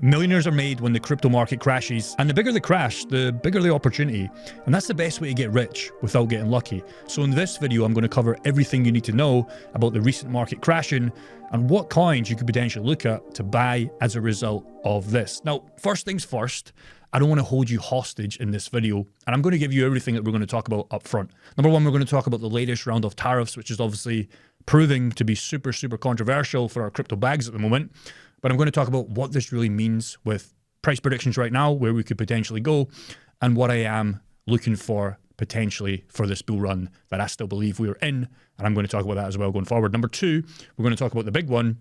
Millionaires are made when the crypto market crashes, and the bigger the crash, the bigger the opportunity. And that's the best way to get rich without getting lucky. So in this video, I'm going to cover everything you need to know about the recent market crashing and what coins you could potentially look at to buy as a result of this. Now, first things first, I don't want to hold you hostage in this video, and I'm going to give you everything that we're going to talk about up front. Number one, we're going to talk about the latest round of tariffs, which is obviously proving to be super controversial for our crypto bags at the moment. But I'm going to talk about what this really means with price predictions right now, where we could potentially go, and what I am looking for potentially for this bull run that I still believe we are in. And I'm going to talk about that as well going forward. Number two, we're going to talk about the big one.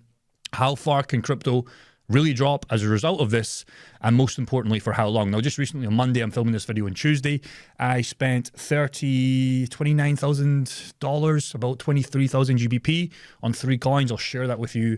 How far can crypto really drop as a result of this? And most importantly, for how long? Now, just recently on Monday, I'm filming this video on Tuesday, I spent $29,000, about 23,000 GBP on 3 coins. I'll share that with you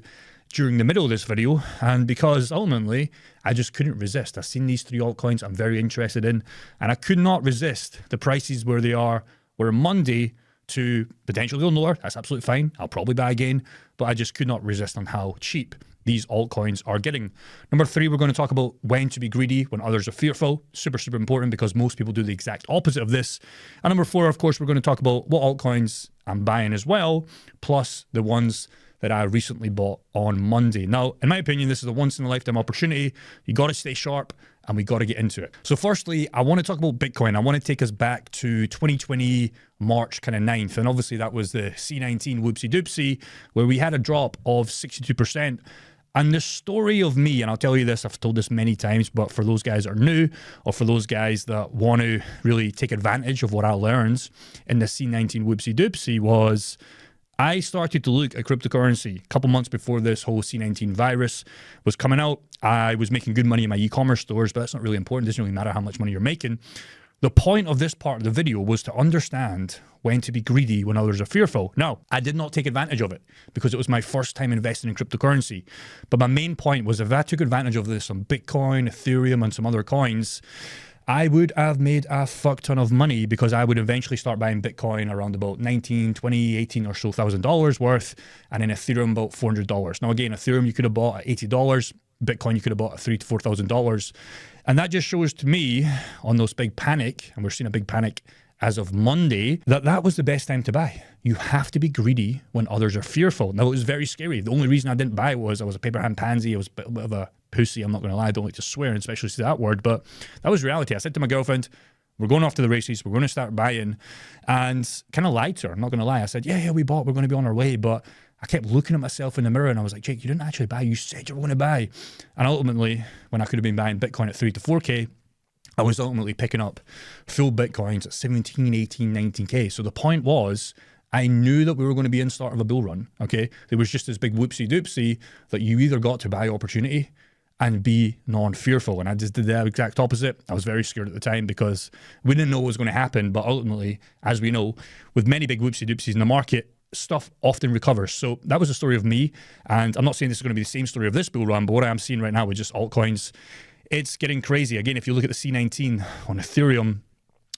during the middle of this video, and because ultimately I just couldn't resist. I've seen these 3 altcoins I'm very interested in, and I could not resist the prices where they are, where Monday to potentially go lower. That's absolutely fine. I'll probably buy again, but I just could not resist on how cheap these altcoins are getting. Number 3, we're going to talk about when to be greedy when others are fearful. Super important, because most people do the exact opposite of this. And number 4, of course, we're going to talk about what altcoins I'm buying as well, plus the ones that I recently bought on Monday. Now, in my opinion, this is a once-in-a-lifetime opportunity. You got to stay sharp, and we got to get into it. So firstly, I want to talk about Bitcoin. I want to take us back to 2020, March kind of 9th. And obviously that was the C19 whoopsie doopsie, where we had a drop of 62%. And the story of me, and I'll tell you this, I've told this many times, but for those guys that are new, or for those guys that want to really take advantage of what I learned in the C19 whoopsie doopsie, was I started to look at cryptocurrency a couple months before this whole C19 virus was coming out. I was making good money in my e-commerce stores, but that's not really important. It doesn't really matter how much money you're making. The point of this part of the video was to understand when to be greedy when others are fearful. Now, I did not take advantage of it because it was my first time investing in cryptocurrency. But my main point was, if I took advantage of this on Bitcoin, Ethereum, and some other coins, I would have made a fuck ton of money, because I would eventually start buying Bitcoin around about 19, 20, 18 or so $1,000 worth, and in Ethereum about $400. Now again, Ethereum you could have bought at $80, Bitcoin you could have bought at $3,000 to $4,000. And that just shows to me, on those big panic, and we're seeing a big panic as of Monday, that was the best time to buy. You have to be greedy when others are fearful. Now, it was very scary. The only reason I didn't buy it was I was a paper hand pansy. I was a bit of a pussy, I'm not going to lie. I don't like to swear, and especially say that word, but that was reality. I said to my girlfriend, we're going off to the races, we're going to start buying, and kind of lied to her, I'm not going to lie. I said, yeah, we bought, we're going to be on our way, but I kept looking at myself in the mirror and I was like, Jake, you didn't actually buy. You said you were going to buy. And ultimately, when I could have been buying Bitcoin at 3 to 4K, I was ultimately picking up full Bitcoins at 17, 18, 19K. So the point was, I knew that we were going to be in start of a bull run, okay? There was just this big whoopsie doopsie that you either got to buy opportunity and be non-fearful. And I just did the exact opposite. I was very scared at the time because we didn't know what was going to happen. But ultimately, as we know, with many big whoopsie doopsies in the market, stuff often recovers. So that was the story of me. And I'm not saying this is going to be the same story of this bull run, but what I am seeing right now with just altcoins, it's getting crazy. Again, if you look at the C19 on Ethereum,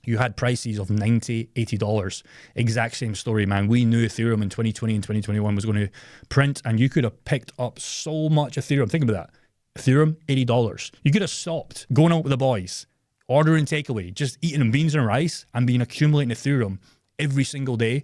you had prices of $90, $80. Exact same story, man. We knew Ethereum in 2020 and 2021 was going to print, and you could have picked up so much Ethereum. Think about that. Ethereum, $80. You could have stopped going out with the boys, ordering takeaway, just eating beans and rice, and being accumulating Ethereum every single day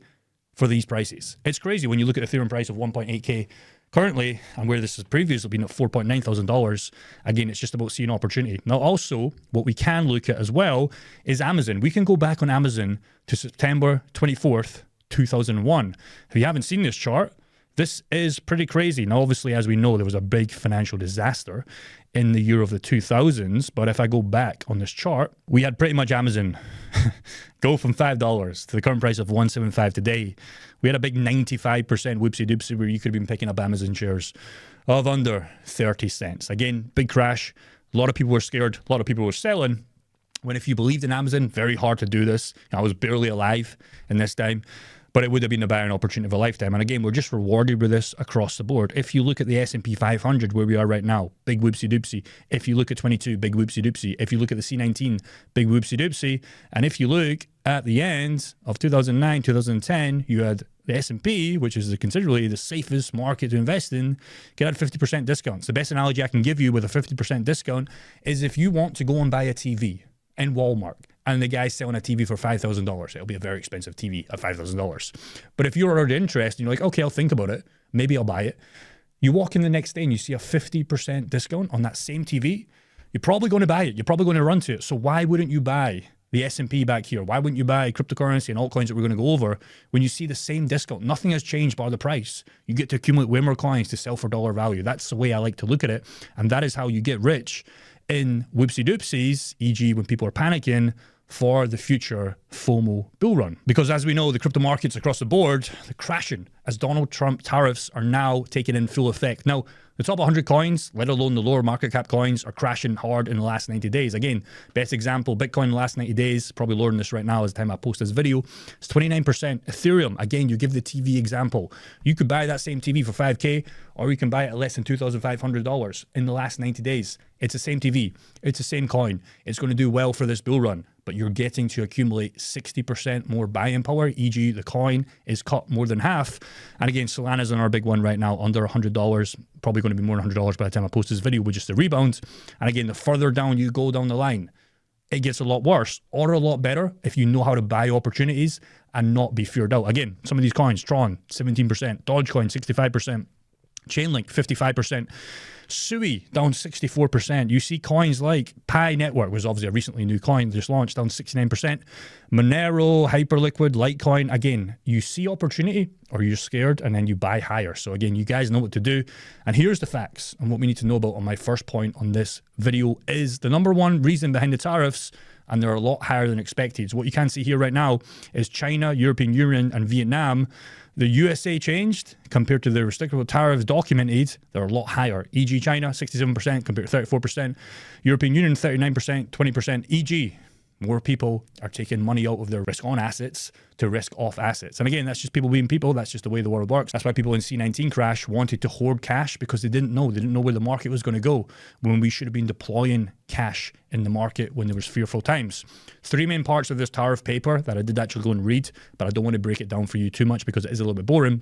for these prices. It's crazy when you look at Ethereum price of 1.8K currently, and where this has previously been at $4,900. Again, it's just about seeing opportunity. Now, also, what we can look at as well is Amazon. We can go back on Amazon to September 24th, 2001. If you haven't seen this chart, this is pretty crazy. Now, obviously, as we know, there was a big financial disaster in the year of the 2000s. But if I go back on this chart, we had pretty much Amazon go from $5 to the current price of $175 today. We had a big 95% whoopsie doopsie where you could have been picking up Amazon shares of under 30 cents. Again, big crash. A lot of people were scared. A lot of people were selling. When if you believed in Amazon, very hard to do this. I was barely alive in this time. but it would have been a buying opportunity of a lifetime. And again, we're just rewarded with this across the board. If you look at the S&P 500, where we are right now, big whoopsie doopsie. If you look at 22, big whoopsie doopsie. If you look at the C19, big whoopsie doopsie. And if you look at the end of 2009, 2010, you had the S&P, which is considerably the safest market to invest in, get at 50% discounts. The best analogy I can give you with a 50% discount is if you want to go and buy a TV in Walmart and the guy's selling a TV for $5,000. It'll be a very expensive TV at $5,000. But if you're already interested and you're like, okay, I'll think about it. Maybe I'll buy it. You walk in the next day and you see a 50% discount on that same TV. You're probably going to buy it. You're probably going to run to it. So why wouldn't you buy the S&P back here? Why wouldn't you buy cryptocurrency and altcoins that we're going to go over when you see the same discount? Nothing has changed bar the price. You get to accumulate way more coins to sell for dollar value. That's the way I like to look at it. And that is how you get rich in whoopsie doopsies, e.g. when people are panicking for the future FOMO bull run. Because as we know, the crypto markets across the board, they're crashing as Donald Trump tariffs are now taking in full effect. Now, the top 100 coins, let alone the lower market cap coins, are crashing hard in the last 90 days. Again, best example, Bitcoin in the last 90 days, probably lower than this right now as the time I post this video, it's 29%. Ethereum, again, you give the TV example. You could buy that same TV for 5K, or you can buy it at less than $2,500 in the last 90 days. It's the same TV. It's the same coin. It's going to do well for this bull run, but you're getting to accumulate 60% more buying power, e.g. the coin is cut more than half. And again, Solana's another big one right now, under $100, probably going to be more than $100 by the time I post this video with just a rebound. And again, the further down you go down the line, it gets a lot worse or a lot better if you know how to buy opportunities and not be feared out. Again, some of these coins, Tron, 17%, Dogecoin, 65%, Chainlink, 55%. Sui down 64%. You see coins like Pi Network, was obviously a recently new coin, just launched, down 69%. Monero, Hyperliquid, Litecoin. Again, you see opportunity or you're scared and then you buy higher. So again, you guys know what to do. And here's the facts and what we need to know about on my first point on this video is the number one reason behind the tariffs, and they're a lot higher than expected. So what you can see here right now is China, European Union, and Vietnam. The USA changed compared to the reciprocal tariffs documented. They're a lot higher. E.g. China, 67% compared to 34%. European Union, 39%, 20%. E.g. more people are taking money out of their risk-on assets to risk-off assets. And again, that's just people being people. That's just the way the world works. That's why people in C19 crash wanted to hoard cash, because they didn't know. They didn't know where the market was going to go, when we should have been deploying cash in the market when there was fearful times. Three main parts of this tariff paper that I did actually go and read, but I don't want to break it down for you too much because it is a little bit boring.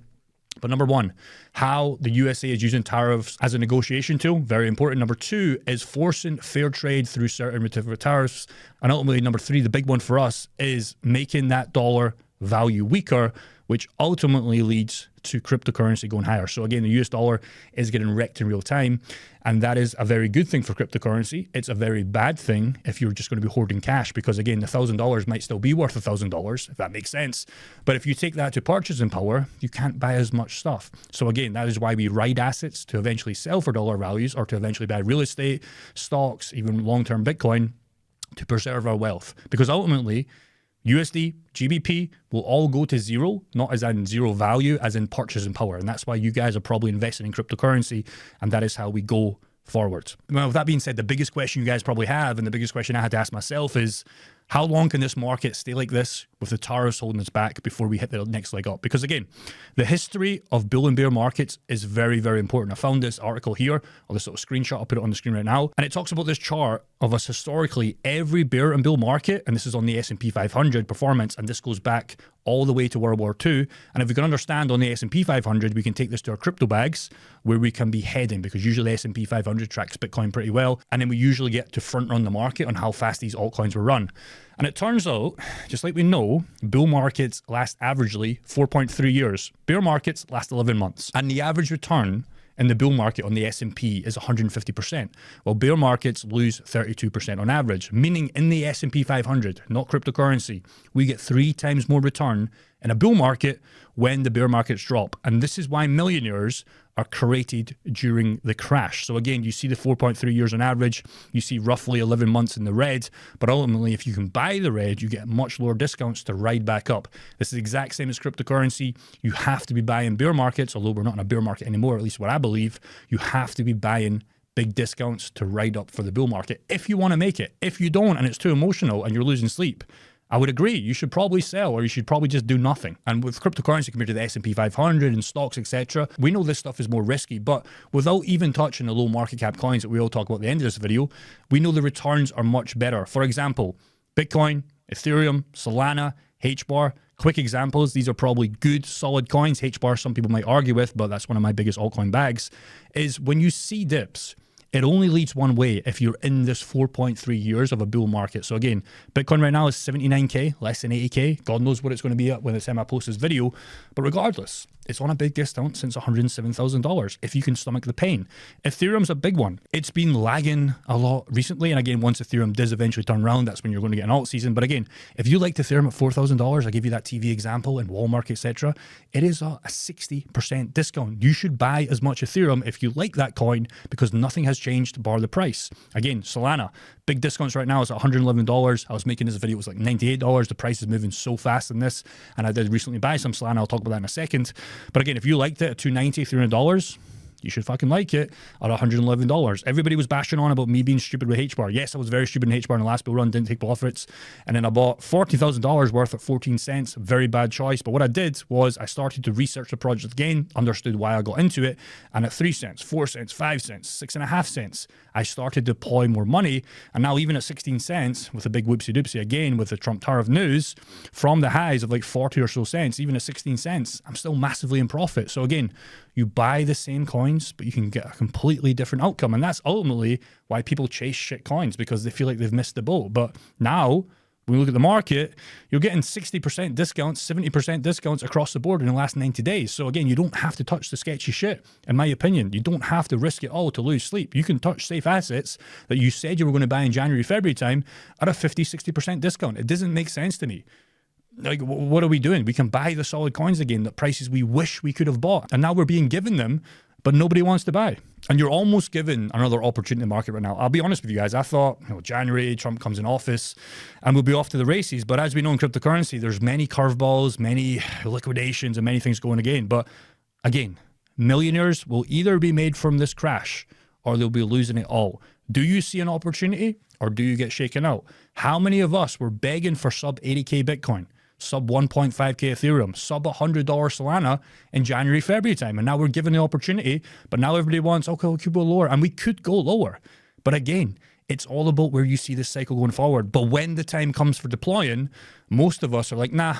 But number one, how the USA is using tariffs as a negotiation tool, very important. Number two is forcing fair trade through certain reciprocal tariffs. And ultimately, number three, the big one for us, is making that dollar value weaker, which ultimately leads to cryptocurrency going higher. So again, the US dollar is getting wrecked in real time, and that is a very good thing for cryptocurrency. It's a very bad thing if you're just going to be hoarding cash, because again, the $1,000 might still be worth $1,000, if that makes sense. But if you take that to purchasing power, you can't buy as much stuff. So again, that is why we ride assets to eventually sell for dollar values, or to eventually buy real estate, stocks, even long-term Bitcoin, to preserve our wealth. Because ultimately, USD, GBP will all go to zero, not as in zero value, as in purchasing power. And that's why you guys are probably investing in cryptocurrency, and that is how we go forward. Now, with that being said, the biggest question you guys probably have, and the biggest question I had to ask myself, is how long can this market stay like this with the tariffs holding us back before we hit the next leg up? Because again, the history of bull and bear markets is very, very important. I found this article here, or this little screenshot, I'll put it on the screen right now, and it talks about this chart of us historically, every bear and bull market, and this is on the S&P 500 performance, and this goes back all the way to World War II. And if we can understand on the S&P 500, we can take this to our crypto bags, where we can be heading, because usually S&P 500 tracks Bitcoin pretty well, and then we usually get to front run the market on how fast these altcoins will run. And it turns out, just like we know, bull markets last averagely 4.3 years. Bear markets last 11 months. And the average return in the bull market on the S&P is 150%, while bear markets lose 32% on average, meaning in the S&P 500, not cryptocurrency, we get 3 times more return in a bull market when the bear markets drop. And this is why millionaires are created during the crash. So again, you see the 4.3 years on average, you see roughly 11 months in the red, but ultimately, if you can buy the red, you get much lower discounts to ride back up. This is the exact same as cryptocurrency. You have to be buying bear markets, although we're not in a bear market anymore, at least what I believe. You have to be buying big discounts to ride up for the bull market if you want to make it. If you don't, and it's too emotional and you're losing sleep, I would agree. You should probably sell, or you should probably just do nothing. And with cryptocurrency compared to the S&P 500 and stocks, etc., we know this stuff is more risky. But without even touching the low market cap coins that we all talk about at the end of this video, we know the returns are much better. For example, Bitcoin, Ethereum, Solana, HBAR. Quick examples. These are probably good, solid coins. HBAR, some people might argue with, but that's one of my biggest altcoin bags. Is when you see dips, it only leads one way if you're in this 4.3 years of a bull market. So again, Bitcoin right now is 79K, less than 80K. God knows what it's going to be at when the time I post this video. But regardless, it's on a big discount since $107,000 if you can stomach the pain. Ethereum's a big one. It's been lagging a lot recently. And again, once Ethereum does eventually turn around, that's when you're going to get an alt season. But again, if you liked Ethereum at $4,000, I give you that TV example in Walmart, etc., it is a 60% discount. You should buy as much Ethereum if you like that coin because nothing has changed bar the price. Again, Solana, big discounts right now is at $111. I was making this video, it was like $98. The price is moving so fast in this. And I did recently buy some Solana. I'll talk about that in a second. But again, if you liked it at $290, $300, you should fucking like it at $111. Everybody was bashing on about me being stupid with HBAR. Yes, I was very stupid in HBAR in the last bull run, didn't take profits. And then I bought $40,000 worth at 14 cents. Very bad choice. But what I did was I started to research the project again, understood why I got into it. And at 3 cents, 4 cents, 5 cents, 6.5 cents, I started to deploy more money. And now even at 16 cents, with a big whoopsie doopsie again with the Trump tariff news, from the highs of like 40 or so cents, even at 16 cents, I'm still massively in profit. So again, you buy the same coins, but you can get a completely different outcome. And that's ultimately why people chase shit coins, because they feel like they've missed the boat. But now, when we look at the market, you're getting 60% discounts, 70% discounts across the board in the last 90 days. So again, you don't have to touch the sketchy shit, in my opinion. You don't have to risk it all to lose sleep. You can touch safe assets that you said you were going to buy in January, February time at a 50, 60% discount. It doesn't make sense to me. Like, what are we doing? We can buy the solid coins again at prices we wish we could have bought. And now we're being given them, but nobody wants to buy. And you're almost given another opportunity in the market right now. I'll be honest with you guys. I thought, January, Trump comes in office and we'll be off to the races. But as we know in cryptocurrency, there's many curveballs, many liquidations and many things going again. But again, millionaires will either be made from this crash or they'll be losing it all. Do you see an opportunity or do you get shaken out? How many of us were begging for sub 80K Bitcoin? Sub 1.5K Ethereum, sub $100 Solana in January, February time. And now we're given the opportunity, but now everybody wants, okay, we could go lower. And we could go lower. But again, it's all about where you see this cycle going forward. But when the time comes for deploying, most of us are like, nah,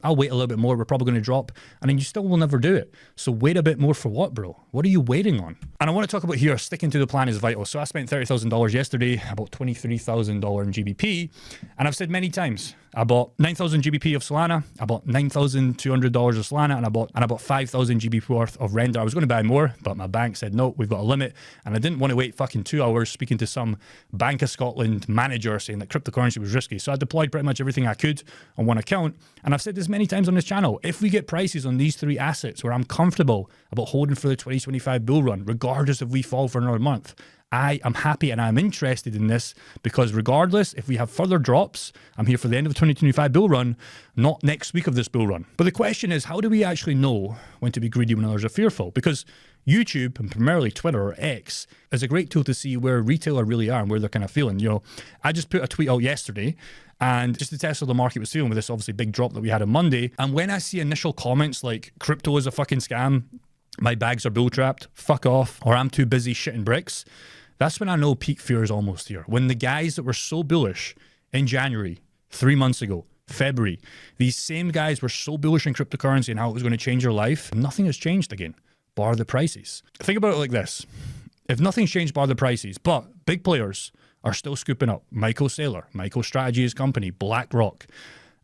I'll wait a little bit more. We're probably going to drop. And then you still will never do it. So wait a bit more for what, bro? What are you waiting on? And I want to talk about here, sticking to the plan is vital. So I spent $30,000 yesterday, about $23,000 in GBP. And I've said many times, I bought 9,000 GBP of Solana, I bought $9,200 of Solana, and I bought 5,000 GBP worth of Render. I was going to buy more, but my bank said, no, we've got a limit. And I didn't want to wait fucking 2 hours speaking to some Bank of Scotland manager saying that cryptocurrency was risky. So I deployed pretty much everything I could on one account. And I've said this many times on this channel, if we get prices on these 3 assets where I'm comfortable about holding for the 2025 bull run, regardless if we fall for another month, I am happy and I'm interested in this because regardless, if we have further drops, I'm here for the end of the 2025 bull run, not next week of this bull run. But the question is, how do we actually know when to be greedy when others are fearful? Because YouTube and primarily Twitter or X is a great tool to see where retailer really are and where they're kind of feeling. I just put a tweet out yesterday and just to test how the market was feeling with this obviously big drop that we had on Monday. And when I see initial comments like crypto is a fucking scam, my bags are bull trapped, fuck off, or I'm too busy shitting bricks, that's when I know peak fear is almost here. When the guys that were so bullish in January, 3 months ago, February, these same guys were so bullish in cryptocurrency and how it was going to change your life, nothing has changed again, bar the prices. Think about it like this. If nothing's changed bar the prices, but big players are still scooping up, Michael Saylor, MicroStrategy, his company, BlackRock,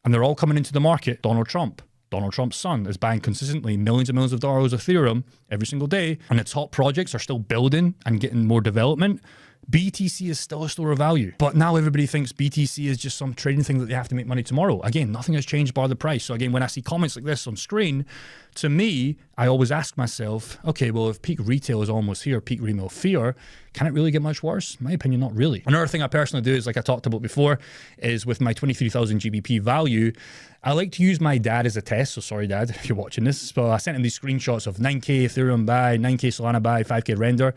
and they're all coming into the market, Donald Trump's son is buying consistently millions and millions of dollars of Ethereum every single day, and the top projects are still building and getting more development. BTC is still a store of value, but now everybody thinks BTC is just some trading thing that they have to make money tomorrow. Again, nothing has changed bar the price. So again, when I see comments like this on screen, to me, I always ask myself, okay, well, if peak retail is almost here, peak retail fear, can it really get much worse? In my opinion, not really. Another thing I personally do is, like I talked about before, is with my 23,000 GBP value, I like to use my dad as a test. So sorry, Dad, if you're watching this. But I sent him these screenshots of 9K Ethereum buy, 9K Solana buy, 5K Render.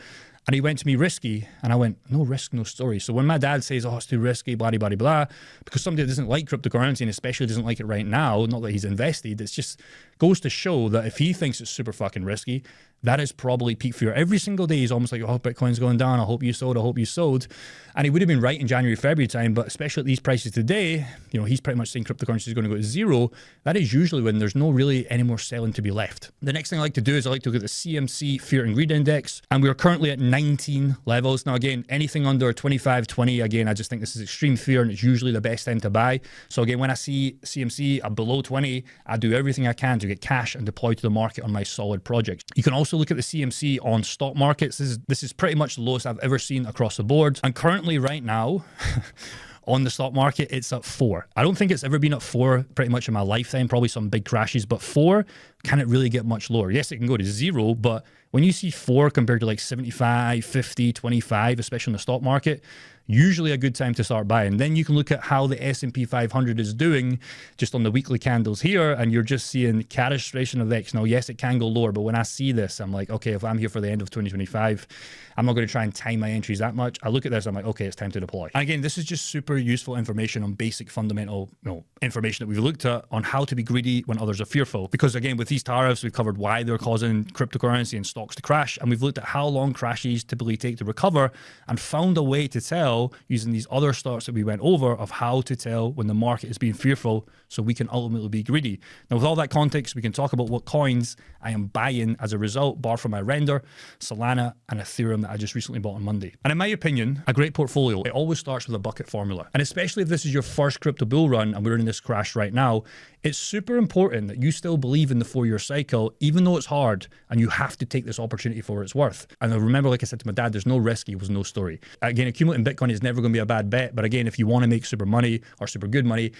And he went to me, risky. And I went, no risk, no story. So when my dad says, oh, it's too risky, blah, blah, blah, blah, because somebody doesn't like cryptocurrency and especially doesn't like it right now, not that he's invested, it's just goes to show that if he thinks it's super fucking risky, that is probably peak fear. Every single day he's almost like, oh, Bitcoin's going down. I hope you sold. I hope you sold. And he would have been right in January, February time, but especially at these prices today, you know, he's pretty much saying cryptocurrency is going to go to zero. That is usually when there's no really any more selling to be left. The next thing I like to do is I like to look at the CMC Fear and Greed Index, and we're currently at 19 levels. Now, again, anything under 25, 20, again, I just think this is extreme fear and it's usually the best time to buy. So again, when I see CMC below 20, I do everything I can to get cash and deploy to the market on my solid projects. You can also look at the CMC on stock markets. This is pretty much the lowest I've ever seen across the board. And currently right now, on the stock market, it's at 4. I don't think it's ever been at 4 pretty much in my lifetime, probably some big crashes, but 4, can it really get much lower? Yes, it can go to 0, but when you see 4 compared to like 75, 50, 25, especially in the stock market, usually a good time to start buying. Then you can look at how the S&P 500 is doing just on the weekly candles here, and you're just seeing catastrophe of X. Now, yes, it can go lower, but when I see this, I'm like, okay, if I'm here for the end of 2025, I'm not going to try and time my entries that much. I look at this, I'm like, okay, it's time to deploy. And again, this is just super useful information on basic fundamental information that we've looked at on how to be greedy when others are fearful. Because again, with these tariffs, we've covered why they're causing cryptocurrency and stocks to crash, and we've looked at how long crashes typically take to recover and found a way to tell using these other starts that we went over of how to tell when the market is being fearful so we can ultimately be greedy. Now, with all that context, we can talk about what coins I am buying as a result, bar from my render, Solana, and Ethereum that I just recently bought on Monday. And in my opinion, a great portfolio, it always starts with a bucket formula. And especially if this is your first crypto bull run and we're in this crash right now, it's super important that you still believe in the 4-year cycle, even though it's hard and you have to take this opportunity for what it's worth. And I remember, like I said to my dad, there's no risk, it was no story. Again, accumulating Bitcoin is never going to be a bad bet. But again, if you want to make super money or super good money,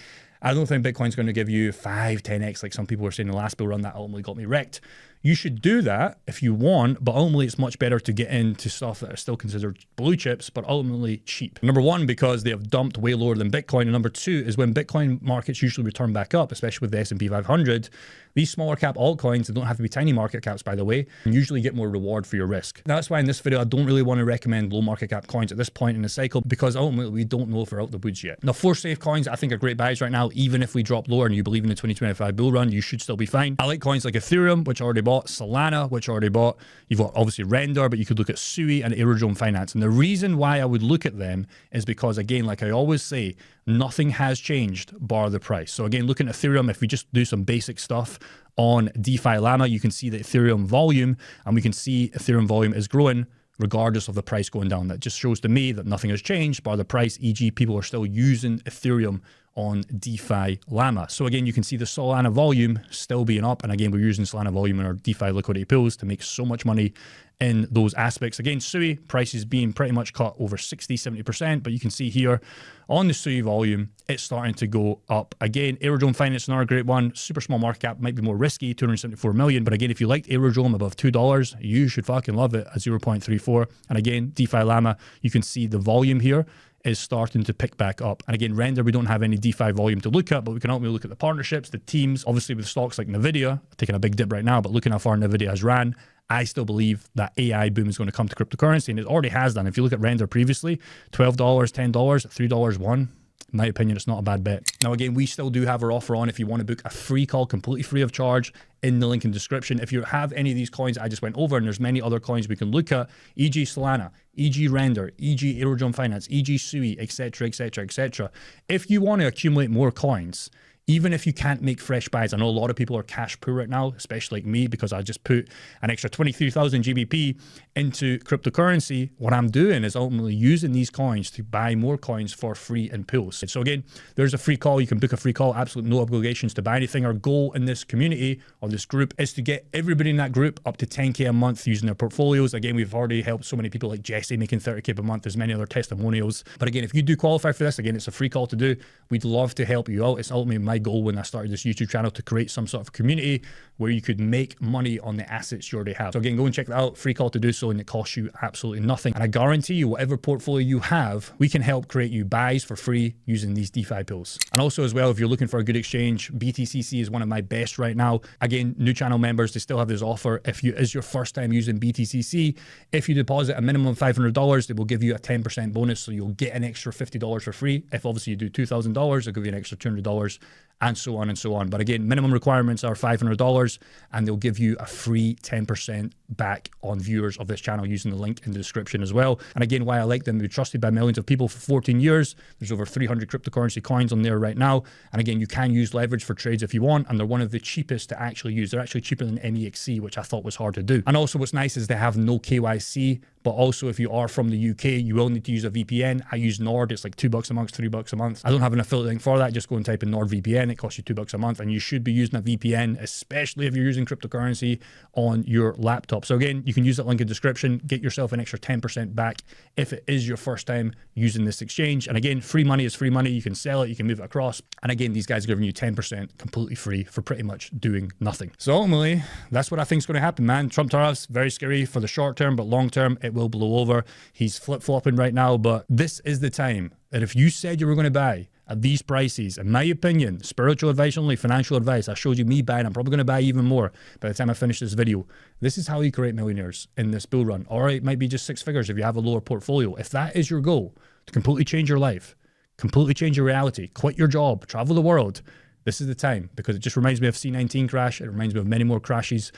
I don't think Bitcoin's going to give you 5, 10x like some people were saying in the last bull run that ultimately got me wrecked. You should do that if you want, but ultimately it's much better to get into stuff that are still considered blue chips, but ultimately cheap. Number one, because they have dumped way lower than Bitcoin. And number two is when Bitcoin markets usually return back up, especially with the S&P 500, these smaller cap altcoins, they don't have to be tiny market caps, by the way, and usually get more reward for your risk. Now, that's why in this video, I don't really want to recommend low market cap coins at this point in the cycle, because ultimately we don't know if we're out the woods yet. Now, 4 safe coins, I think are great buys right now. Even if we drop lower and you believe in the 2025 bull run, you should still be fine. I like coins like Ethereum, which I already bought, Solana, which I already bought. You've got obviously Render, but you could look at Sui and Aerodrome Finance. And the reason why I would look at them is because, again, like I always say, nothing has changed bar the price. So again, looking at Ethereum, if we just do some basic stuff on DeFi Llama, you can see the Ethereum volume, and we can see Ethereum volume is growing regardless of the price going down. That just shows to me that nothing has changed bar the price, e.g. people are still using Ethereum on DeFi Llama. So again, you can see the Solana volume still being up. And again, we're using Solana volume in our DeFi liquidity pools to make so much money in those aspects. Again, Sui prices being pretty much cut over 60, 70%, but you can see here on the Sui volume, it's starting to go up. Again, Aerodrome Finance, another great one, super small market cap, might be more risky, 274 million. But again, if you liked Aerodrome above $2, you should fucking love it at 0.34. And again, DeFi Llama, you can see the volume here is starting to pick back up. And again, Render, we don't have any DeFi volume to look at, but we can ultimately look at the partnerships, the teams, obviously with stocks like NVIDIA, taking a big dip right now, but looking how far NVIDIA has ran, I still believe that AI boom is going to come to cryptocurrency, and it already has done. If you look at Render previously, $12, $10, $3, $1, in my opinion, it's not a bad bet. Now, again, we still do have our offer on if you want to book a free call completely free of charge in the link in the description. If you have any of these coins I just went over, and there's many other coins we can look at, e.g. Solana, e.g. Render, e.g. Aerodrome Finance, e.g. Sui, etc., etc., etc. If you want to accumulate more coins, even if you can't make fresh buys, I know a lot of people are cash poor right now, especially like me, because I just put an extra 23,000 GBP into cryptocurrency. What I'm doing is ultimately using these coins to buy more coins for free in pools. So again, there's a free call. You can book a free call, absolutely no obligations to buy anything. Our goal in this community or this group is to get everybody in that group up to 10K a month using their portfolios. Again, we've already helped so many people like Jesse making 30K per month. There's many other testimonials. But again, if you do qualify for this, again, it's a free call to do. We'd love to help you out. It's ultimately, in my my goal when I started this YouTube channel, to create some sort of community where you could make money on the assets you already have. So again, go and check that out. Free call to do so, and it costs you absolutely nothing. And I guarantee you, whatever portfolio you have, we can help create you buys for free using these DeFi pools. And also as well, if you're looking for a good exchange, BTCC is one of my best right now. Again, new channel members, they still have this offer. If you is your first time using BTCC, if you deposit a minimum of $500, they will give you a 10% bonus. So you'll get an extra $50 for free. If obviously you do $2,000, they'll give you an extra $200, and so on and so on. But again, minimum requirements are $500, and they'll give you a free 10% back on viewers of this channel using the link in the description as well. And again, why I like them, they're trusted by millions of people for 14 years. There's over 300 cryptocurrency coins on there right now. And again, you can use leverage for trades if you want, and they're one of the cheapest to actually use. They're actually cheaper than MEXC, which I thought was hard to do. And also what's nice is they have no KYC, but also if you are from the UK, you will need to use a VPN. I use Nord, it's like $2 a month, $3 a month. I don't have an affiliate link for that. Just go and type in NordVPN. It costs you $2 a month, and you should be using a VPN, especially if you're using cryptocurrency on your laptop. So again, you can use that link in the description, get yourself an extra 10% back if it is your first time using this exchange. And again, free money is free money. You can sell it, you can move it across. And again, these guys are giving you 10% completely free for pretty much doing nothing. So ultimately, that's what I think is going to happen, man. Trump tariffs, very scary for the short term, but long term, it will blow over. He's flip-flopping right now, but this is the time that if you said you were going to buy at these prices, in my opinion, spiritual advice only, financial advice, I showed you me buying, I'm probably going to buy even more by the time I finish this video. This is how you create millionaires in this bull run. Or it might be just 6 figures if you have a lower portfolio. If that is your goal, to completely change your life, completely change your reality, quit your job, travel the world, this is the time, because it just reminds me of C19 crash. It reminds me of many more crashes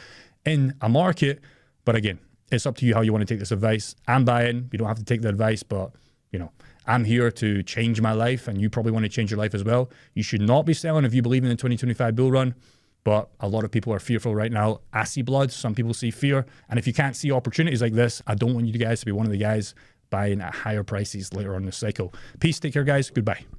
in a market. But again, it's up to you how you want to take this advice. I'm buying. You don't have to take the advice, but you know, I'm here to change my life, and you probably want to change your life as well. You should not be selling if you believe in the 2025 bull run, but a lot of people are fearful right now. I see blood. Some people see fear. And if you can't see opportunities like this, I don't want you guys to be one of the guys buying at higher prices later on in the cycle. Peace. Take care, guys. Goodbye.